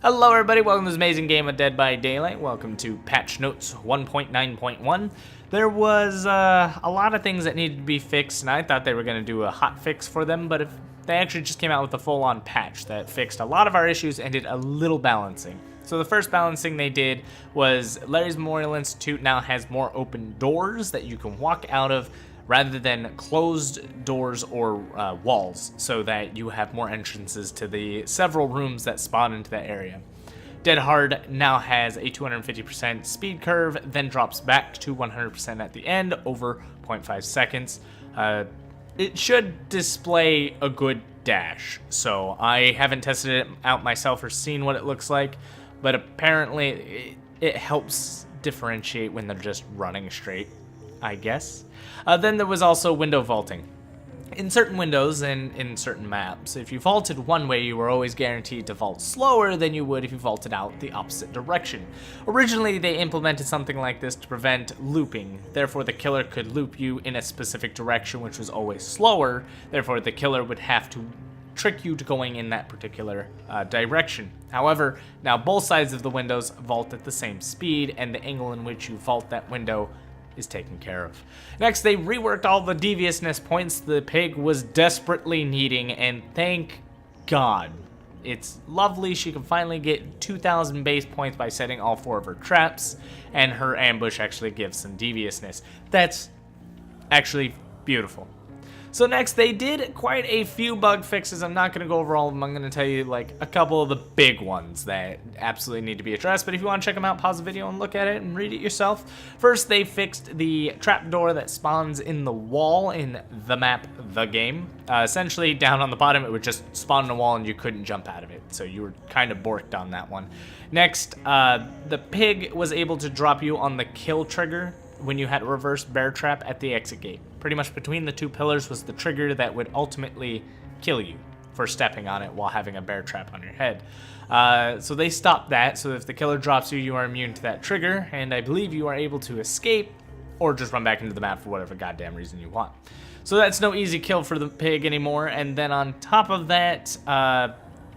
Hello everybody, welcome to this amazing game of Dead by Daylight. Welcome to patch notes 1.9.1. There was a lot of things that needed to be fixed, and I thought they were going to do a hot fix for them, but if they actually just came out with a full-on patch that fixed a lot of our issues and did a little balancing. So the first balancing they did was Larry's Memorial Institute now has more open doors that you can walk out of rather than closed doors or walls, so that you have more entrances to the several rooms that spawn into that area. Dead Hard now has a 250% speed curve, then drops back to 100% at the end over 0.5 seconds. It should display a good dash, so I haven't tested it out myself or seen what it looks like, but apparently it helps differentiate when they're just running straight, I guess. Then there was also window vaulting. In certain windows and in certain maps, if you vaulted one way, you were always guaranteed to vault slower than you would if you vaulted out the opposite direction. Originally, they implemented something like this to prevent looping. Therefore, the killer could loop you in a specific direction, which was always slower. Therefore, the killer would have to trick you to going in that particular direction. However, now both sides of the windows vault at the same speed, and the angle in which you vault that window is taken care of. Next, they reworked all the deviousness points the pig was desperately needing, and thank God. It's lovely. She can finally get 2,000 base points by setting all 4 of her traps, and her ambush actually gives some deviousness. That's actually beautiful. So next, they did quite a few bug fixes. I'm not going to go over all of them. I'm going to tell you like a couple of the big ones that absolutely need to be addressed. But if you want to check them out, pause the video and look at it and read it yourself. First, they fixed the trapdoor that spawns in the wall in the map, the game. Essentially, down on the bottom, it would just spawn in a wall and you couldn't jump out of it. So you were kind of borked on that one. Next, the pig was able to drop you on the kill trigger when you had a reverse bear trap at the exit gate. Pretty much between the 2 pillars was the trigger that would ultimately kill you for stepping on it while having a bear trap on your head. So they stopped that, so if the killer drops you, you are immune to that trigger, and I believe you are able to escape or just run back into the map for whatever goddamn reason you want. So that's no easy kill for the pig anymore, and then on top of that,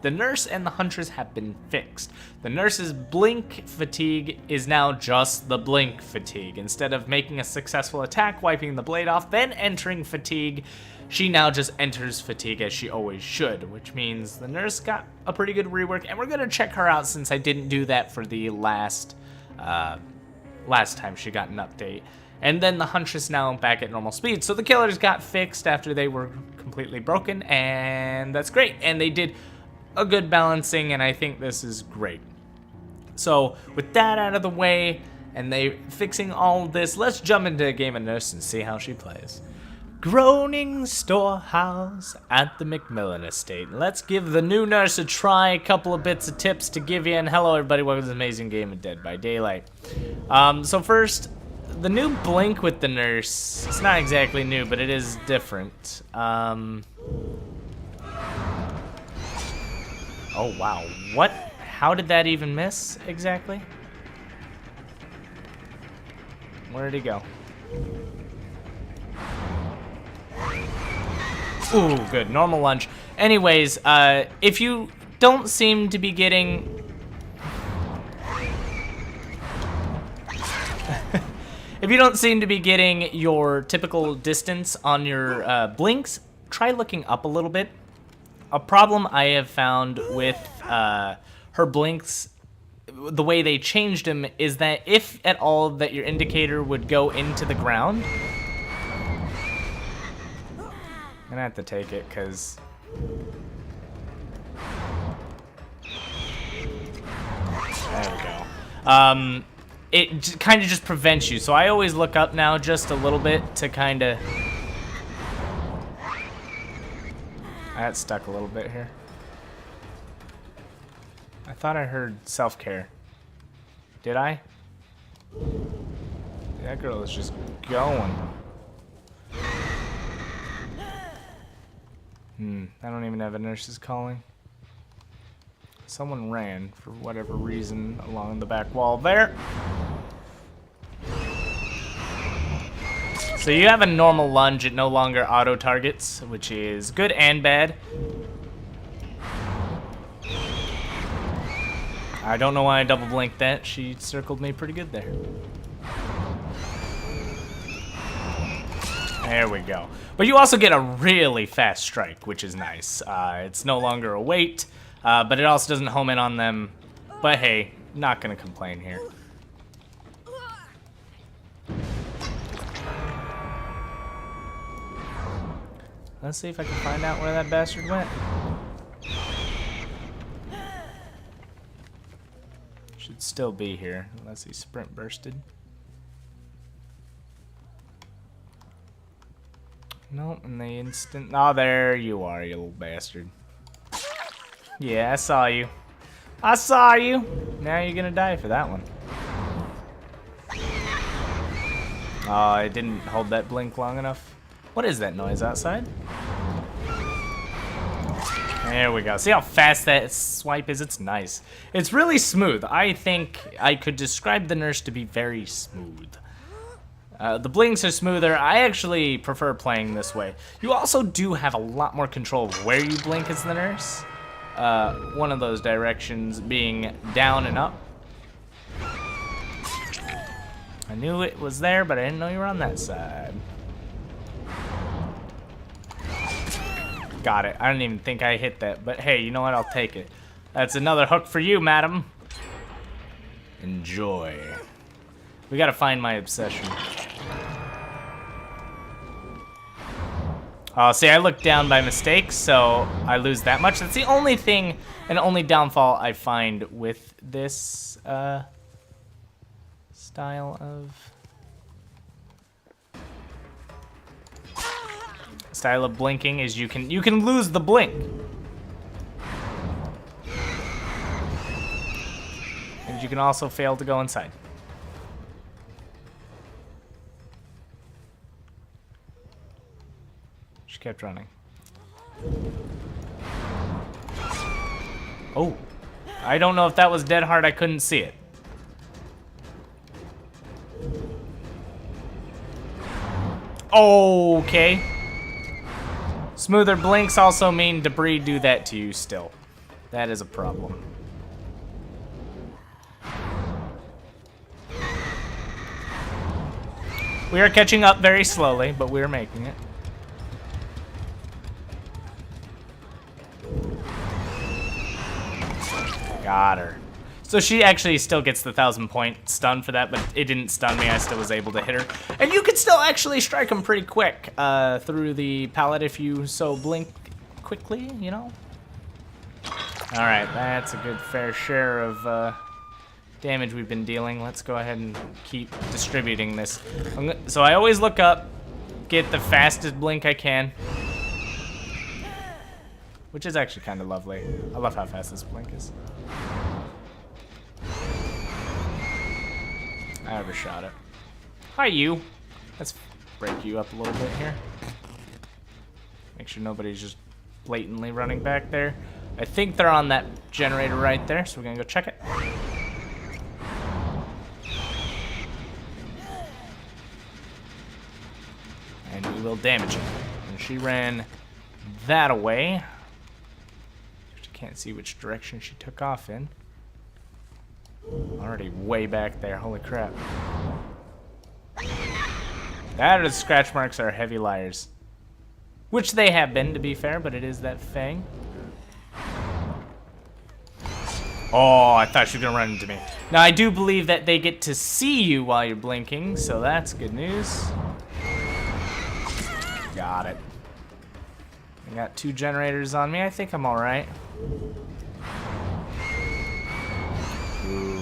the nurse and the Huntress have been fixed. The nurse's blink fatigue is now just the blink fatigue. Instead of making a successful attack, wiping the blade off, then entering fatigue, she now just enters fatigue as she always should, which means the nurse got a pretty good rework, and we're gonna check her out since I didn't do that for the last time she got an update. And then the Huntress now back at normal speed. So the killers got fixed after they were completely broken, and that's great. And they did a good balancing, and I think this is great. So with that out of the way, and they fixing all this, let's jump into a game of Nurse and see how she plays. Groaning storehouse at the McMillan estate. Let's give the new nurse a try. A couple of bits of tips to give you, and hello everybody, welcome to this amazing game of Dead by Daylight. So first, the new blink with the nurse, it's not exactly new, but it is different. Oh wow, what? How did that even miss exactly? Where did he go? Ooh, good, normal lunge. Anyways, if you don't seem to be getting... if you don't seem to be getting your typical distance on your blinks, try looking up a little bit. A problem I have found with her blinks, the way they changed them, is that if at all that your indicator would go into the ground, I'm gonna have to take it because there we go. It kind of just prevents you, so I always look up now just a little bit to kind of... I got stuck a little bit here. I thought I heard self-care. Did I? That girl is just going. I don't even have a nurse's calling. Someone ran, for whatever reason, along the back wall there. So you have a normal lunge, it no longer auto-targets, which is good and bad. I don't know why I double blinked that. She circled me pretty good there. There we go. But you also get a really fast strike, which is nice. It's no longer a wait, but it also doesn't home in on them. But hey, not gonna complain here. Let's see if I can find out where that bastard went. Should still be here, unless he sprint bursted. Nope, and the instant... Oh, there you are, you little bastard. Yeah, I saw you. I saw you! Now you're gonna die for that one. Oh, I didn't hold that blink long enough. What is that noise outside? There we go. See how fast that swipe is? It's nice. It's really smooth. I think I could describe the nurse to be very smooth. The blinks are smoother. I actually prefer playing this way. You also do have a lot more control of where you blink as the nurse. One of those directions being down and up. I knew it was there, but I didn't know you were on that side. Got it. I didn't even think I hit that, but hey, you know what? I'll take it. That's another hook for you, madam. Enjoy. We gotta find my obsession. Oh, see, I looked down by mistake, so I lose that much. That's the only thing and only downfall I find with this style of blinking is you can lose the blink. And you can also fail to go inside. She kept running. Oh, I don't know if that was dead hard. I couldn't see it. Okay. Smoother blinks also mean debris do that to you still. That is a problem. We are catching up very slowly, but we are making it. Got her. So she actually still gets the 1,000-point stun for that, but it didn't stun me. I still was able to hit her. And you could still actually strike them pretty quick through the pallet if you so blink quickly, you know? All right, that's a good fair share of damage we've been dealing. Let's go ahead and keep distributing this. So I always look up, get the fastest blink I can, which is actually kind of lovely. I love how fast this blink is. I overshot it. Hi, you. Let's break you up a little bit here. Make sure nobody's just blatantly running back there. I think they're on that generator right there, so we're gonna go check it. And we will damage it. And she ran that away. She can't see which direction she took off in. Already way back there, holy crap. That or the scratch marks are heavy liars. Which they have been, to be fair, but it is that fang. Oh, I thought she was gonna run into me. Now, I do believe that they get to see you while you're blinking, so that's good news. Got it. I got 2 generators on me. I think I'm all right. Ooh.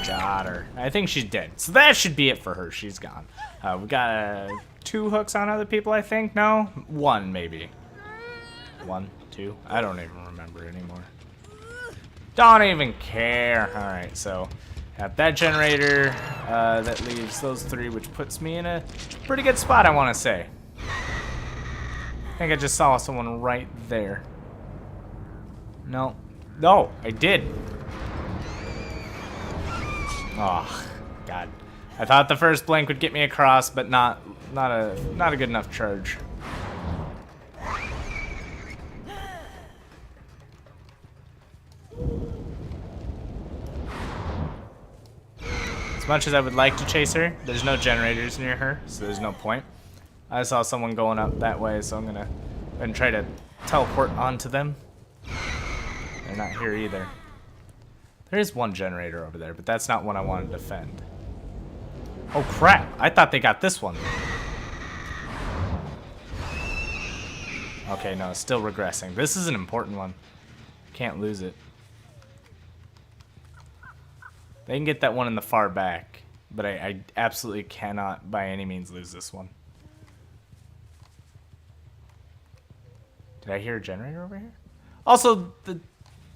Got her. I think she's dead. So that should be it for her. She's gone. We got 2 hooks on other people, I think. No? 1, maybe. 1, 2. I don't even remember anymore. Don't even care. Alright, so got that generator. That leaves those 3, which puts me in a pretty good spot, I want to say. I think I just saw someone right there. No. No, I did. Oh, God. I thought the first blink would get me across, but not not a good enough charge. As much as I would like to chase her, there's no generators near her, so there's no point. I saw someone going up that way, so I'm gonna try to teleport onto them. They're not here either. There is one generator over there, but that's not one I want to defend. Oh crap, I thought they got this one. Okay, no, it's still regressing. This is an important one. Can't lose it. They can get that one in the far back, but I absolutely cannot by any means lose this one. Did I hear a generator over here? Also,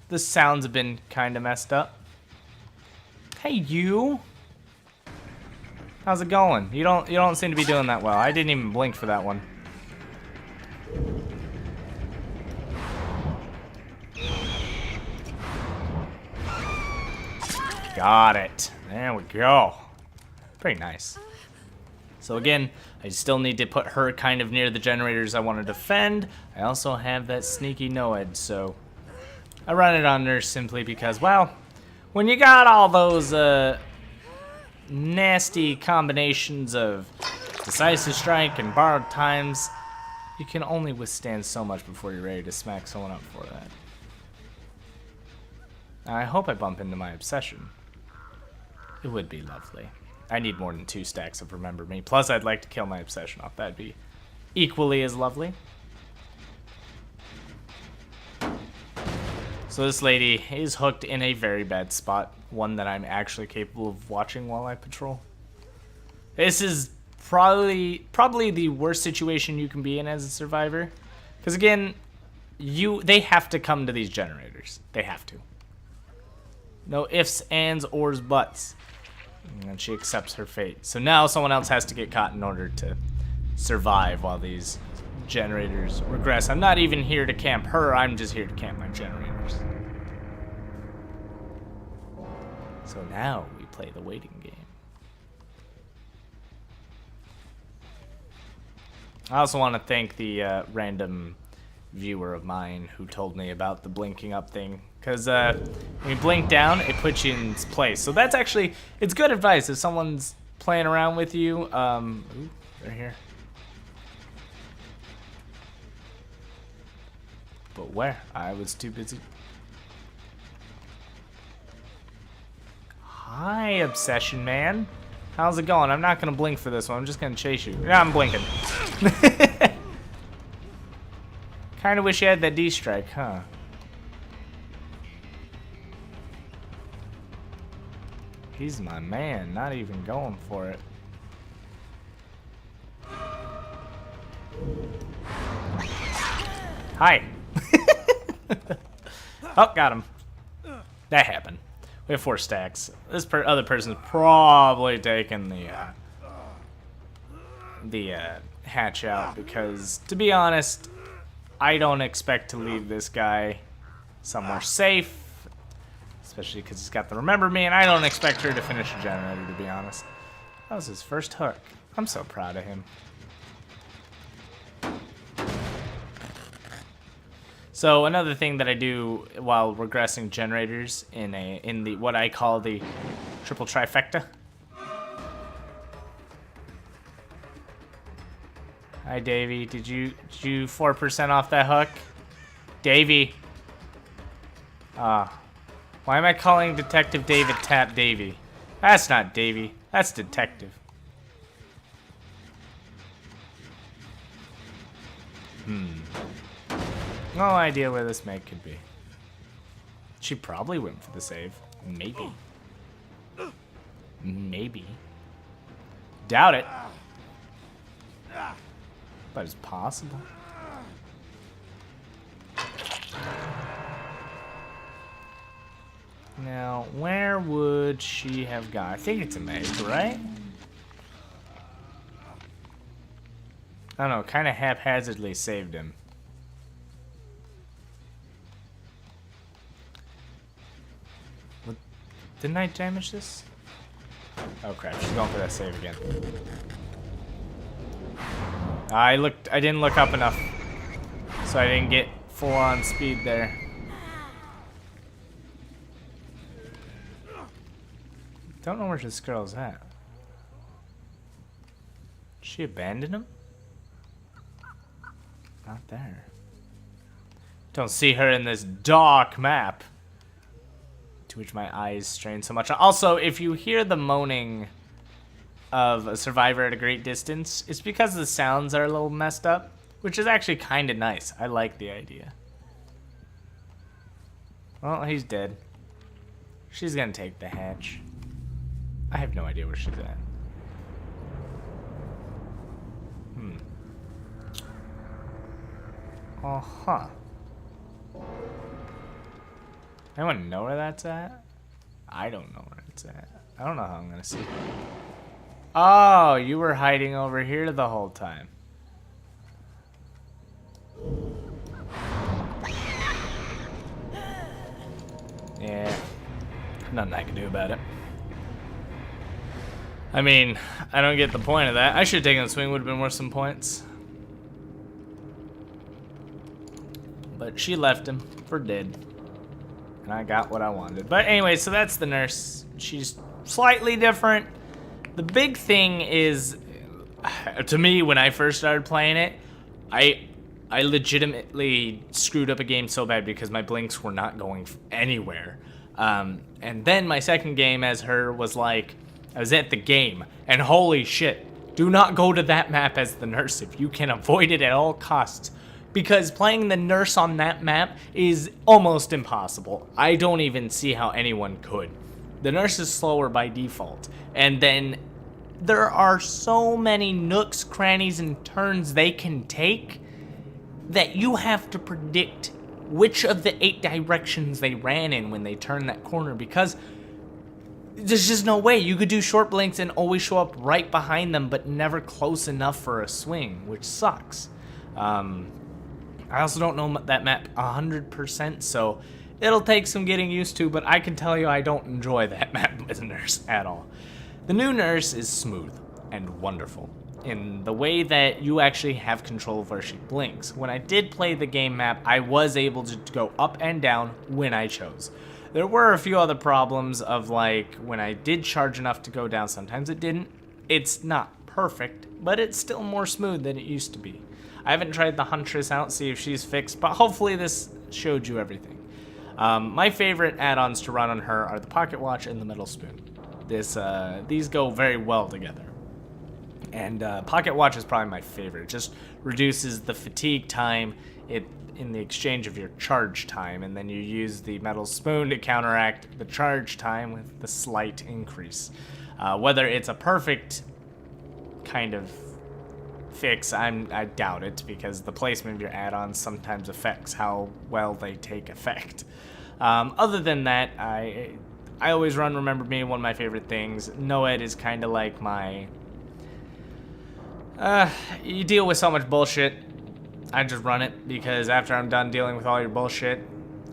the sounds have been kind of messed up. Hey, you. How's it going? You don't seem to be doing that well. I didn't even blink for that one. Got it. There we go. Pretty nice. So again, I still need to put her kind of near the generators I want to defend. I also have that sneaky Noed, so I run it on her simply because, well, when you got all those nasty combinations of decisive strike and borrowed times, you can only withstand so much before you're ready to smack someone up for that. Now, I hope I bump into my obsession. It would be lovely. I need more than 2 stacks of Remember Me. Plus, I'd like to kill my obsession off. That'd be equally as lovely. So this lady is hooked in a very bad spot. One that I'm actually capable of watching while I patrol. This is probably the worst situation you can be in as a survivor. Because again, they have to come to these generators. They have to. No ifs, ands, ors, buts. And she accepts her fate. So now someone else has to get caught in order to survive while these generators regress. I'm not even here to camp her, I'm just here to camp my generators. So now we play the waiting game. I also want to thank the random viewer of mine who told me about the blinking up thing. Because when you blink down, it puts you in its place. So that's actually, it's good advice if someone's playing around with you. Ooh, they're here. But where? I was too busy. Hi, Obsession Man. How's it going? I'm not going to blink for this one. I'm just going to chase you. Yeah, I'm blinking. Kind of wish you had that D-strike, huh? He's my man, not even going for it. Hi. Oh, got him. That happened. We have 4 stacks. This other person's probably taking the hatch out because, to be honest, I don't expect to leave this guy somewhere safe. Especially because he's got the Remember Me, and I don't expect her to finish a generator, to be honest. That was his first hook. I'm so proud of him. So another thing that I do while regressing generators in the what I call the triple trifecta. Hi, Davey. Did you 4% off that hook? Davey. Why am I calling Detective David Tap Davey? That's not Davey. That's Detective. No idea where this Meg could be. She probably went for the save. Maybe. Maybe. Doubt it. But it's possible. Now, where would she have gone? I think it's a Meg, right? I don't know, kind of haphazardly saved him. What? Didn't I damage this? Oh crap, she's going for that save again. I didn't look up enough, so I didn't get full-on speed there. Don't know where this girl's at. Did she abandon him? Not there. Don't see her in this dark map. To which my eyes strain so much. Also, if you hear the moaning of a survivor at a great distance, it's because the sounds are a little messed up, which is actually kind of nice. I like the idea. Well, he's dead. She's gonna take the hatch. I have no idea where she's at. Uh-huh. Anyone know where that's at? I don't know where it's at. I don't know how I'm gonna see it. Oh, you were hiding over here the whole time. Yeah, nothing I can do about it. I mean, I don't get the point of that. I should have taken the swing, would have been worth some points. But she left him for dead. And I got what I wanted. But anyway, so that's the nurse. She's slightly different. The big thing is, to me, when I first started playing it, I legitimately screwed up a game so bad because my blinks were not going anywhere. And then my second game as her was like, I was at the game, and holy shit, do not go to that map as the nurse if you can avoid it at all costs. Because playing the nurse on that map is almost impossible. I don't even see how anyone could. The nurse is slower by default. And then there are so many nooks, crannies, and turns they can take that you have to predict which of the 8 directions they ran in when they turned that corner, because there's just no way. You could do short blinks and always show up right behind them, but never close enough for a swing, which sucks. I also don't know that map 100%, so it'll take some getting used to, but I can tell you I don't enjoy that map as a nurse at all. The new nurse is smooth and wonderful in the way that you actually have control of where she blinks. When I did play the game map, I was able to go up and down when I chose. There were a few other problems of, like, when I did charge enough to go down, sometimes it didn't. It's not perfect, but it's still more smooth than it used to be. I haven't tried the Huntress out, see if she's fixed, but hopefully this showed you everything. My favorite add-ons to run on her are the pocket watch and the metal spoon. These go very well together. And pocket watch is probably my favorite. It just reduces the fatigue time in the exchange of your charge time, and then you use the metal spoon to counteract the charge time with the slight increase. Whether it's a perfect kind of fix, I doubt it, because the placement of your add-ons sometimes affects how well they take effect. Other than that, I always run Remember Me, one of my favorite things. Noed is kind of like my... you deal with so much bullshit, I just run it, because after I'm done dealing with all your bullshit,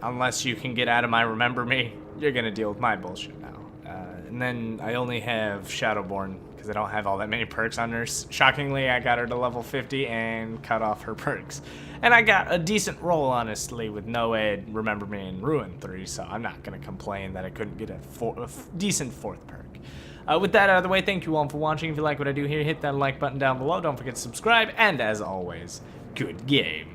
unless you can get out of my Remember Me, you're gonna deal with my bullshit now. And then I only have Shadowborn, because I don't have all that many perks on her. Shockingly, I got her to level 50 and cut off her perks. And I got a decent roll, honestly, with Noed, Remember Me, and Ruin 3, so I'm not going to complain that I couldn't get a decent 4th perk. With that out of the way, thank you all for watching. If you like what I do here, hit that like button down below. Don't forget to subscribe, and as always, good game.